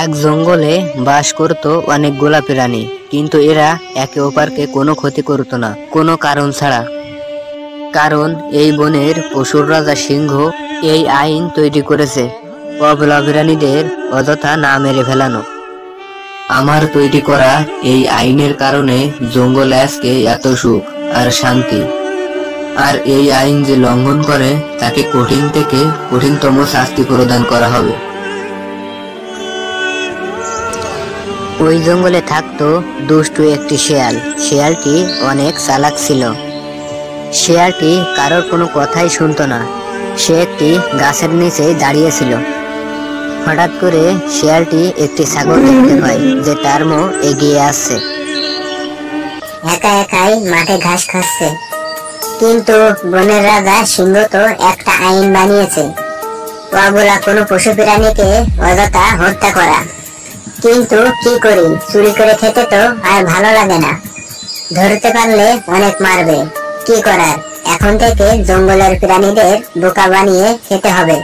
এক জঙ্গলে বাস করত অনেকগুলা প্রাণী, কিন্তু এরা একে অপরকে কোনো ক্ষতি করত না, কোনো কারণ ছাড়া। কারণ এই বনের পশুর রাজা সিংহ এই আইন তৈরি করেছে, অবলা প্রাণীদের অযথা না মেরে ফেলানো। আমার তৈরি করা এই আইনের কারণে জঙ্গলে আজকে এত সুখ আর শান্তি। আর এই আইন যে লঙ্ঘন করে তাকে কঠিন থেকে কঠিনতম শাস্তি প্রদান করা হবে। ওই জঙ্গলে থাকতো দুষ্টু একটি শেয়াল। শেয়ালটি অনেক চালাক ছিল। শেয়ালটি কারোর কোনো কথাই শুনতো না। সে একটি গাছের নিচে দাঁড়িয়েছিল। হঠাৎ করে শেয়ালটি একটি ছাগল দেখতে পায় যে তার মুখ এগিয়ে আসছে। একা একাই মাঠে ঘাস খাচ্ছে, কিন্তু বনের রাজা সিংহ তো একটা আইন বানিয়েছে, অবলা কোনো পশু প্রাণীকে অযথা হত্যা করা। কিন্তু কি করি, চুরি করে খেতে তো আর ভালো লাগে না। ধরতে পারলে অনেক মারবে, কি করার, এখন থেকে জঙ্গলের প্রাণীদের বোকা বানিয়ে খেতে হবে।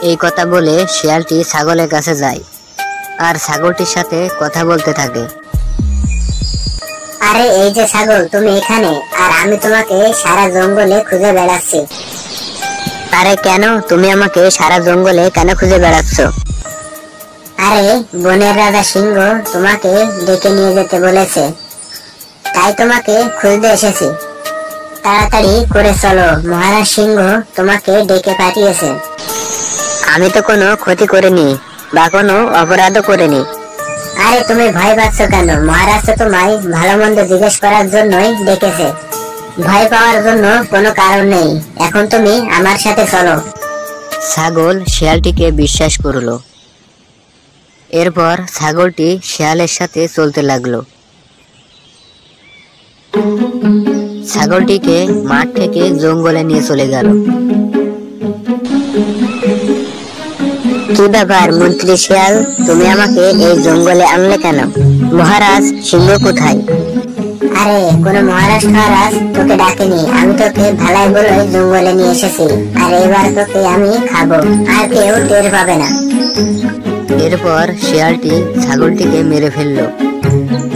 এই কথা বলে শিয়ালটি ছাগলের কাছে যায় আর ছাগলটির সাথে কথা বলতে থাকে। আরে এই যে ছাগল, তুমি এখানে, আর আমি তোমাকে সারা জঙ্গলে খুঁজে বেড়াচ্ছি। আরে কেন, তুমি আমাকে সারা জঙ্গলে কেন খুঁজে বেড়াচ্ছ? আরে বনের রাজা সিংহ তোমাকে ডেকে নিয়ে যেতে বলেছে, তাই তোমাকে খুঁজতে এসেছি। তাড়াতাড়ি করে চলো, মহারাজ সিংহ তোমাকে ডেকে পাঠিয়েছে। আমি তো কোনো ক্ষতি করিনি বা কোনো অপরাধও করিনি। আরে তুমি ভয় পাচ্ছ কেন? মহারাজ তো তোমায় ভালো মন্দ জিজ্ঞেস করার জন্যই ডেকেছে। ভয় পাওয়ার জন্য কোনো কারণ নেই, এখন তুমি আমার সাথে চলো। ছাগল শিয়ালটিকে বিশ্বাস করলো। এরপর ছাগলটি শিয়ালের সাথে চলতে লাগলো। ছাগলটিকে মাঠ থেকে জঙ্গলে নিয়ে চলে গেল। কি ব্যাপার মন্ত্রী শিয়াল, তুমি আমাকে এই জঙ্গলে আনলে কেন? মহারাজ সিংহ কোথায়? আরে কোনো মহারাজ তোকে ডাকেনি, আমি তোকে ভালাই বলে জঙ্গলে নিয়ে এসেছি, আর এবার তোকে আমি খাবো, আর কেউ টের পাবে না। এরপর শিয়ালটি ছাগলটিকে মেরে ফেললো।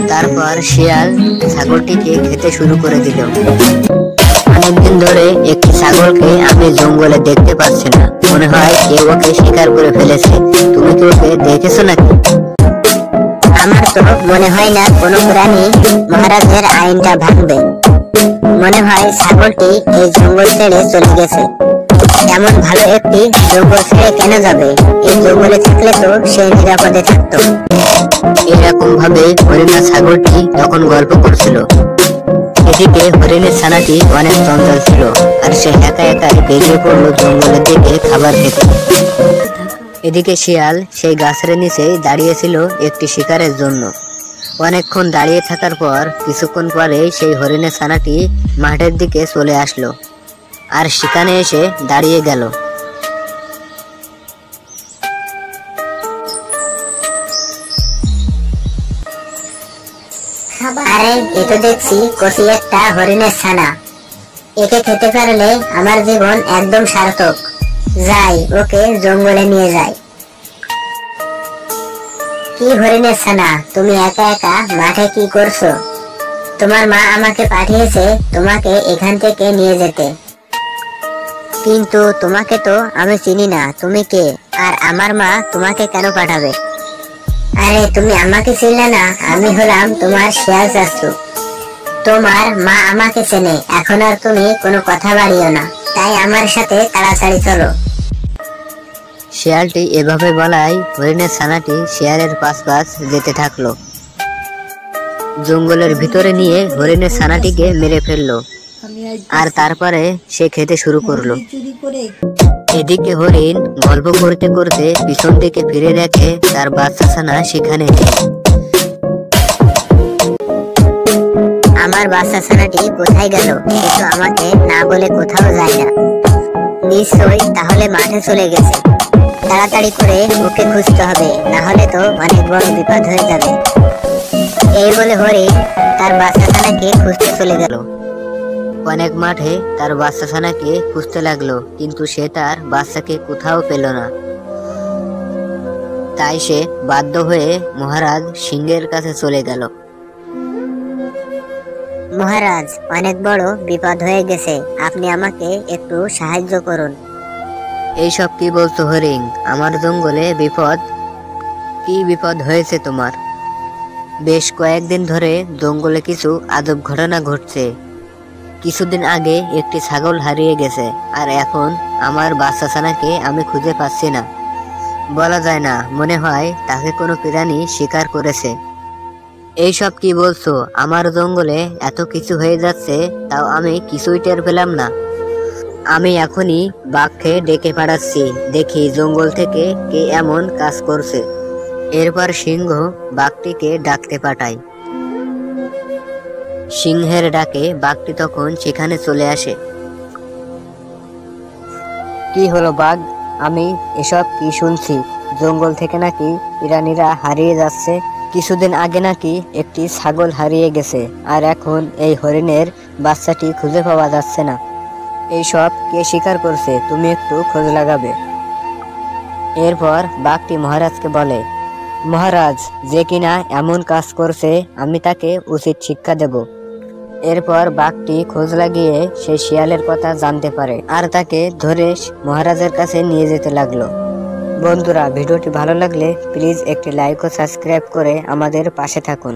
তারপর শিয়াল ছাগলটিকে খেতে শুরু করে দিল। অনেকদিন ধরে একটি ছাগলকে আমি জঙ্গলে দেখতে পাচ্ছি না, মনে হয় কেউ ওকে শিকার করে ফেলেছে। তুমি কি ওকে দেখেছো নাকি? আমার তো মনে হয় না কোনো প্রাণী মহারাজের আইনটা ভাঙবে। মনে হয় ছাগলটি এই জঙ্গল ছেড়ে চলে গেছে। এমন ভালো একটি জঙ্গল ছেড়ে কেন যাবে? এই জঙ্গলে থাকলে তো সে নিরাপদে থাকতো। এরকম ভাবে হরিণা ছাগলটি তখন গল্প করছিল। এদিকে হরিণের ছানাটি অনেক চঞ্চল ছিল, আর সে একা একাই বেরিয়ে পড়লো জঙ্গলের দিকে খাবার খেতে। এদিকে শিয়াল সেই গাছের নিচে দাঁড়িয়েছিল একটি শিকারের জন্য। অনেকক্ষণ দাঁড়িয়ে থাকার পর কিছুক্ষণ পরে সেই হরিণের ছানাটি মাঠের দিকে চলে আসলো আর সেখানে এসে দাঁড়িয়ে গেল। আরে এ তো দেখছি কচি একটা হরিণের ছানা, একে খেতে পারলে আমার জীবন একদম সার্থক। যাই, ওকে জঙ্গলে নিয়ে যাই। কি হরিণের ছানা, তুমি একা একা মাঠে কি করছো? তোমার মা আমাকে পাঠিয়েছে তোমাকে এখান থেকে নিয়ে যেতে, কিন্তু তোমাকে তো আমি চিনি না, তুমি কে, আর আমার মা তোমাকে কেন পাঠাবে? আরে তুমি আমাকে চিনলে না, আমি হলাম তোমার শিয়াল চাচু। তোমার মা আমাকে চেনে, এখন আর তুমি কোনো কথা বাড়িও না, তাই আমার সাথে তাড়াতাড়ি চলো। শিয়ালটি এভাবে বলায় হরিণের ছানাটি শিয়ালের পাশ যেতে থাকলো। জঙ্গলের ভিতরে নিয়ে হরিণের ছানাটিকে মেরে ফেললো, আর তারপরে সে খেতে শুরু করলো। এদিকে হরিণ গল্প করতে করতে পিছন দিকে ফিরে দেখে তার বাচ্চা ছানা সেখানে নেই। আমার বাচ্চা ছানাটি কোথায় গেল? সে তো আমাকে না বলে কোথাও যায় না। নিশ্চয়ই তাহলে মাঠে চলে গেছে। তাড়াতাড়ি করে ওকে খুঁজতে হবে, না হলে তো অনেক বড় বিপদ হয়ে যাবে। এই বলে হরিণ তার বাচ্চা ছানাকে খুঁজতে চলে গেল। অনেক মাঠে তার বাচ্চা ছানাকে খুঁজতে লাগলো, কিন্তু সে তার বাচ্চাকে কোথাও পেল না। তাই সে বাধ্য হয়ে মহারাজ সিংহের কাছে চলে গেল। মহারাজ, অনেক বড় বিপদ হয়ে গেছে, আপনি আমাকে একটু সাহায্য করুন। এইসব কি বলছো হরিণ? আমার জঙ্গলে বিপদ? কি বিপদ হয়েছে তোমার? বেশ কয়েকদিন ধরে জঙ্গলে কিছু আজব ঘটনা ঘটছে। কিছুদিন আগে একটি ছাগল হারিয়ে গেছে, আর এখন আমার বাচ্চা ছানাকে আমি খুঁজে পাচ্ছি না। বলা যায় না, মনে হয় তাকে কোনো প্রাণী শিকার করেছে। এইসব কি বলছো? আমার জঙ্গলে এত কিছু হয়ে যাচ্ছে, তাও আমি কিছুই টের পেলাম না। আমি এখনই বাঘকে ডেকে পাঠাচ্ছি, দেখি জঙ্গল থেকে কে এমন কাজ করছে। এরপর সিংহ বাঘটিকে ডাকতে পাঠায়। সিংহের ডাকে বাঘটি তখন সেখানে চলে আসে। কি হলো বাঘ? আমি এসব কি শুনছি? জঙ্গল থেকে নাকি প্রাণীরা হারিয়ে যাচ্ছে। কিছুদিন আগে নাকি একটি ছাগল হারিয়ে গেছে, আর এখন এই হরিণের বাচ্চাটি খুঁজে পাওয়া যাচ্ছে না। এইসব কে শিকার করছে? তুমি একটু খোঁজ লাগাবে। এরপর বাঘটি মহারাজকে বলে, মহারাজ, যে কিনা এমন কাজ করছে আমি তাকে উচিত শিক্ষা দেব। এরপর বাঘটি খোঁজ লাগিয়ে সে শিয়ালের কথা জানতে পারে, আর তাকে ধরে মহারাজের কাছে নিয়ে যেতে লাগলো। বন্ধুরা, ভিডিওটি ভালো লাগলে প্লিজ একটি লাইক ও সাবস্ক্রাইব করে আমাদের পাশে থাকুন।